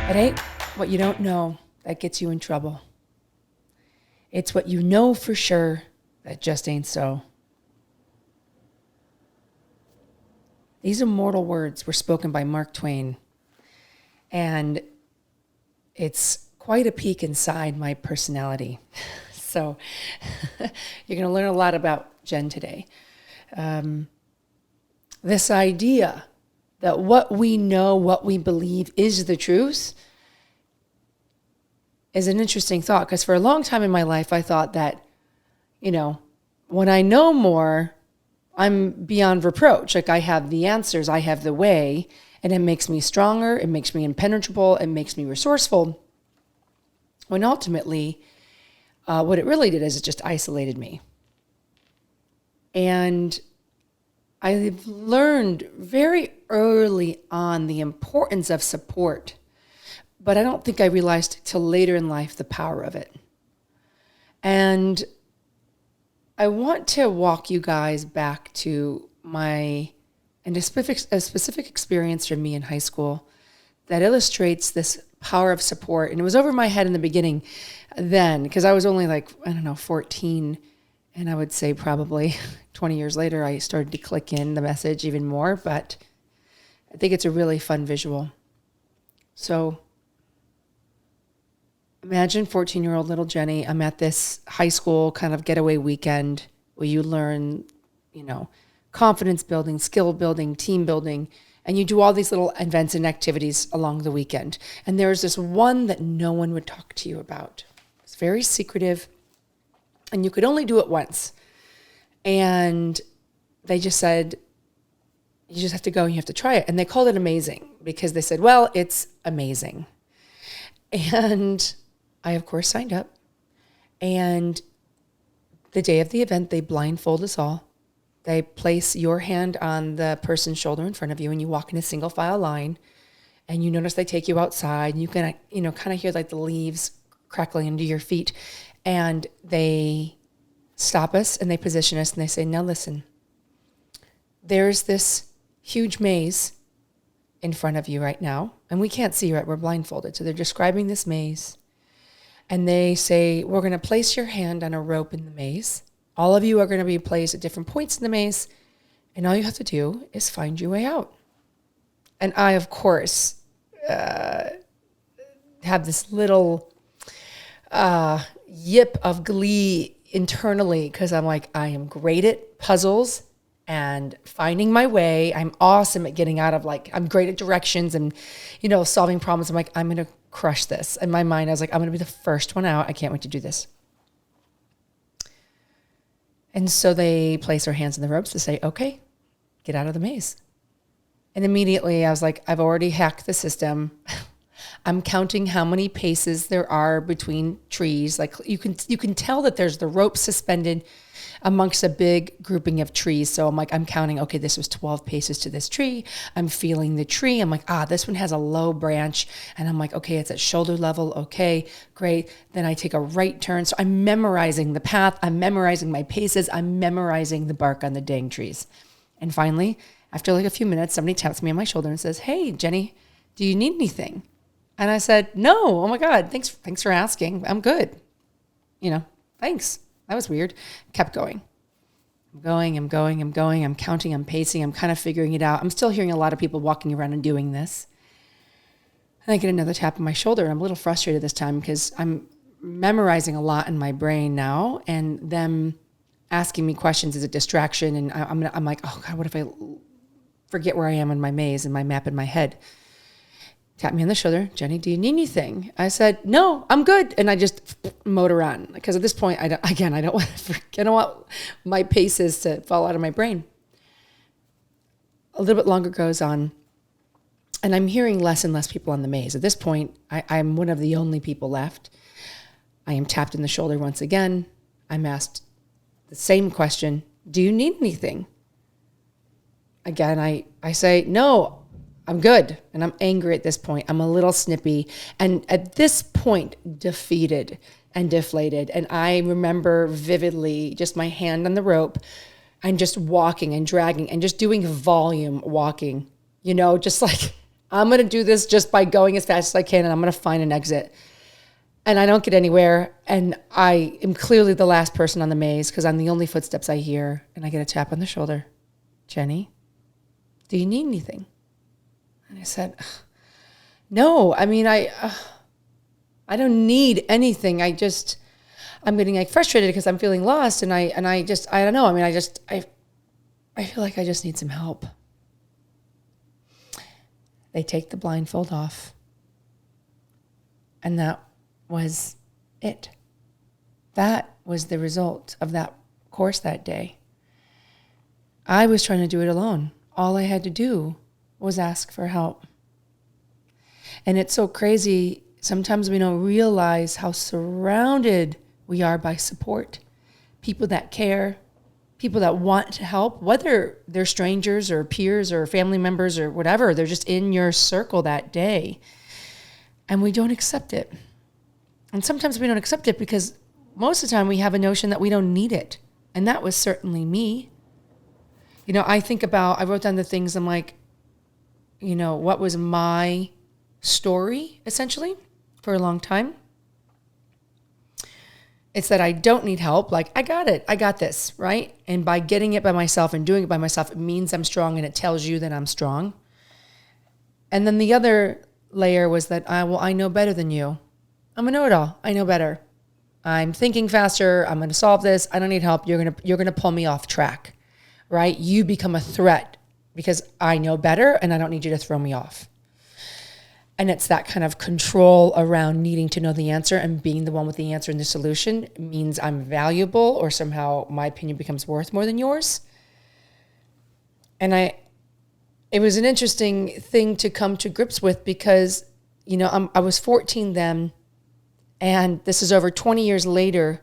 It ain't what you don't know that gets you in trouble. It's what you know for sure that just ain't so. These immortal words were spoken by Mark Twain, and it's quite a peek inside my personality. So you're going to learn a lot about Jen today. This idea that what we know, what we believe is the truth is an interesting thought, because for a long time in my life, I thought that, when I know more, I'm beyond reproach. Like, I have the answers, I have the way, and it makes me stronger, it makes me impenetrable, it makes me resourceful. When ultimately, what it really did is it just isolated me. And I've learned very early on the importance of support, but I don't think I realized till later in life the power of it. And I want to walk you guys back to a specific experience from me in high school that illustrates this power of support. And it was over my head in the beginning then, because I was only 14. And I would say probably 20 years later, I started to click in the message even more. But I think it's a really fun visual. So imagine 14-year-old little Jenny. I'm at this high school kind of getaway weekend where you learn, confidence building, skill building, team building, and you do all these little events and activities along the weekend. And there's this one that no one would talk to you about. It's very secretive, and you could only do it once. And they just said, you just have to go and you have to try it. And they called it amazing because they said, well, it's amazing. And I, of course, signed up. And the day of the event, they blindfold us all. They place your hand on the person's shoulder in front of you, and you walk in a single file line. And you notice they take you outside, and you can, kind of hear like the leaves crackling under your feet. And they stop us and they position us and they say, now listen, there's this huge maze in front of you right now. And we can't see, right? We're blindfolded. So they're describing this maze. And they say, we're going to place your hand on a rope in the maze. All of you are going to be placed at different points in the maze. And all you have to do is find your way out. And I, of course, have this little yip of glee internally, because I'm like, I am great at puzzles and finding my way. I'm awesome at getting out of I'm great at directions and, solving problems. I'm like, I'm going to crush this. In my mind, I was like, I'm going to be the first one out. I can't wait to do this. And so they place their hands in the ropes to say, okay, get out of the maze. And immediately I was like, I've already hacked the system. I'm counting how many paces there are between trees. Like you can tell that there's the rope suspended amongst a big grouping of trees. So I'm counting, okay, this was 12 paces to this tree. I'm feeling the tree. I'm like, this one has a low branch. And I'm like, okay, it's at shoulder level. Okay, great. Then I take a right turn. So I'm memorizing the path. I'm memorizing my paces. I'm memorizing the bark on the dang trees. And finally, after a few minutes, somebody taps me on my shoulder and says, hey, Jenny, do you need anything? And I said, no, oh my God, thanks for asking. I'm good. Thanks. That was weird. Kept going. I'm going. I'm counting, I'm pacing. I'm kind of figuring it out. I'm still hearing a lot of people walking around and doing this. And I get another tap on my shoulder. And I'm a little frustrated this time because I'm memorizing a lot in my brain now. And them asking me questions is a distraction. And I'm like, oh God, what if I forget where I am in my maze and my map in my head? Tap me on the shoulder. Jenny, do you need anything? I said, no, I'm good. And I just motor on because at this point, I don't want my paces to fall out of my brain. A little bit longer goes on, and I'm hearing less and less people on the maze. At this point, I'm one of the only people left. I am tapped in the shoulder once again. I'm asked the same question. Do you need anything? Again, I say, no, I'm good. And I'm angry at this point. I'm a little snippy. And at this point, defeated and deflated. And I remember vividly just my hand on the rope and just walking and dragging and just doing volume walking, just like I'm going to do this just by going as fast as I can, and I'm going to find an exit. And I don't get anywhere, and I am clearly the last person on the maze because I'm the only footsteps I hear, and I get a tap on the shoulder. Jenny, do you need anything? And I said, no, I mean, I don't need anything. I'm getting like frustrated because I'm feeling lost, and I don't know. I mean, I feel like I just need some help. They take the blindfold off, and that was it. That was the result of that course that day. I was trying to do it alone. All I had to do was ask for help. And it's so crazy. Sometimes we don't realize how surrounded we are by support. People that care, people that want to help, whether they're strangers or peers or family members or whatever, they're just in your circle that day. And we don't accept it. And sometimes we don't accept it because most of the time we have a notion that we don't need it. And that was certainly me. You know, I wrote down the things, I'm like, you know, what was my story, essentially, for a long time? It's that I don't need help. Like, I got it. I got this, right? And by getting it by myself and doing it by myself, it means I'm strong and it tells you that I'm strong. And then the other layer was that I know better than you. I'm a know-it-all. I know better. I'm thinking faster. I'm going to solve this. I don't need help. You're going to pull me off track, right? You become a threat because I know better and I don't need you to throw me off. And it's that kind of control around needing to know the answer and being the one with the answer and the solution means I'm valuable, or somehow my opinion becomes worth more than yours. And it was an interesting thing to come to grips with because, you know, I was 14 then, and this is over 20 years later,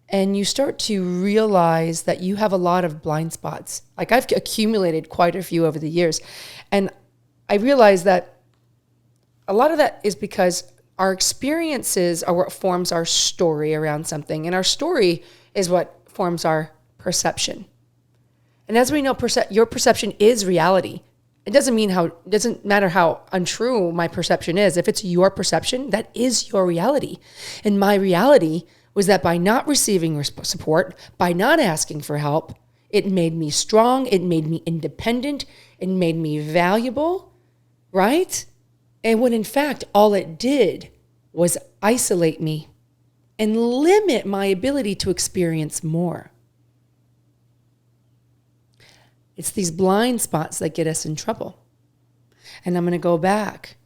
and you start to realize that you have a lot of blind spots. Like, I've accumulated quite a few over the years, and I realized that a lot of that is because our experiences are what forms our story around something, and our story is what forms our perception. And as we know, your perception is reality. It doesn't matter how untrue my perception is. If it's your perception, that is your reality. And my reality was that by not receiving support, by not asking for help, it made me strong, it made me independent, it made me valuable, right? And when in fact, all it did was isolate me and limit my ability to experience more. It's these blind spots that get us in trouble. And I'm going to go back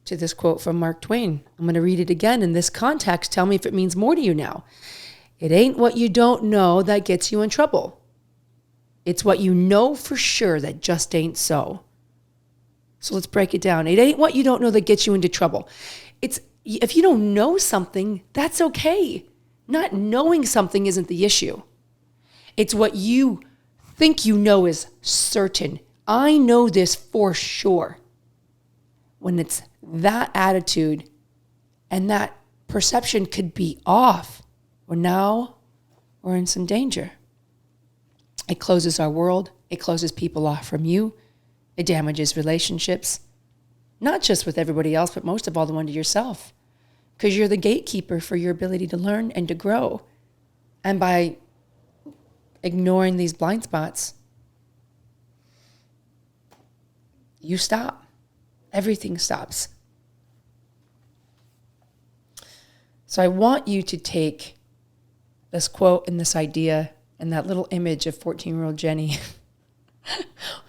to this quote from Mark Twain. I'm going to read it again in this context. Tell me if it means more to you now. It ain't what you don't know that gets you in trouble. It's what you know for sure that just ain't so. So let's break it down. It ain't what you don't know that gets you into trouble. If you don't know something, that's okay. Not knowing something isn't the issue. It's what you think you know is certain. I know this for sure. When it's that attitude and that perception could be off, well, now we're in some danger. It closes our world. It closes people off from you. It damages relationships, not just with everybody else, but most of all the one to yourself, because you're the gatekeeper for your ability to learn and to grow. And by ignoring these blind spots, you stop. Everything stops. So I want you to take this quote and this idea and that little image of 14-year-old Jenny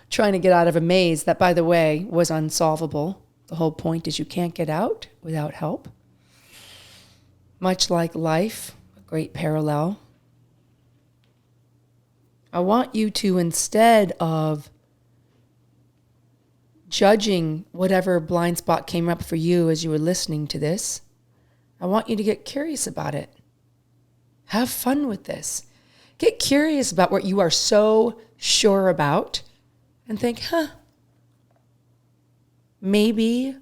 trying to get out of a maze that, by the way, was unsolvable. The whole point is you can't get out without help. Much like life, a great parallel. I want you to, instead of judging whatever blind spot came up for you as you were listening to this, I want you to get curious about it. Have fun with this. Get curious about what you are so sure about and think, maybe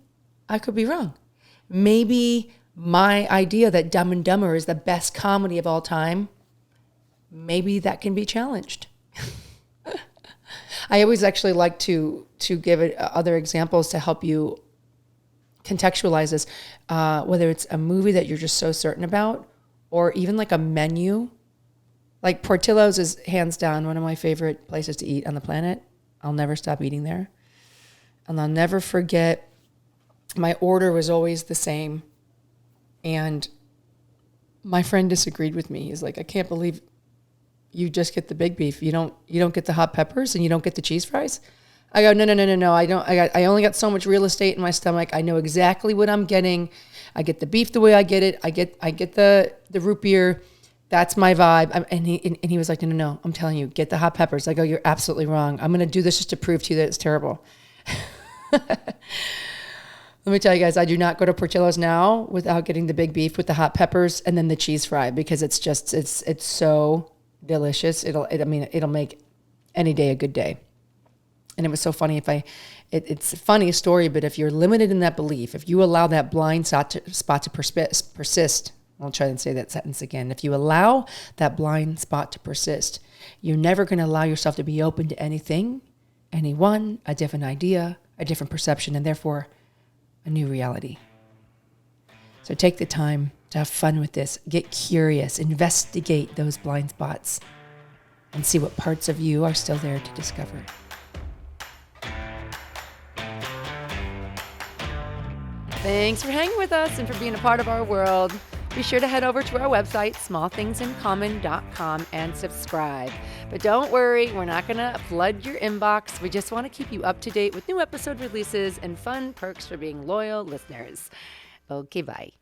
I could be wrong. Maybe my idea that Dumb and Dumber is the best comedy of all time, maybe that can be challenged. I always actually like to give it other examples to help you contextualize this, whether it's a movie that you're just so certain about, or even like a menu. Like Portillo's is hands down one of my favorite places to eat on the planet. I'll never stop eating there. And I'll never forget, my order was always the same. And my friend disagreed with me. He's like, I can't believe you just get the big beef. You don't get the hot peppers and you don't get the cheese fries. I go, no. I only got so much real estate in my stomach. I know exactly what I'm getting. I get the beef the way I get it. I get the root beer. That's my vibe. And he was like, no, I'm telling you, get the hot peppers. I go, you're absolutely wrong. I'm going to do this just to prove to you that it's terrible. Let me tell you guys, I do not go to Portillo's now without getting the big beef with the hot peppers and then the cheese fry, because it's so delicious. It'll make any day a good day. And it was so funny. It's a funny story, but if you're limited in that belief, if you allow that blind spot to persist, I'll try and say that sentence again. If you allow that blind spot to persist, you're never going to allow yourself to be open to anything, anyone, a different idea, a different perception, and therefore a new reality. So take the time to have fun with this. Get curious, investigate those blind spots, and see what parts of you are still there to discover. Thanks for hanging with us and for being a part of our world. Be sure to head over to our website, smallthingsincommon.com, and subscribe. But don't worry, we're not going to flood your inbox. We just want to keep you up to date with new episode releases and fun perks for being loyal listeners. Okay, bye.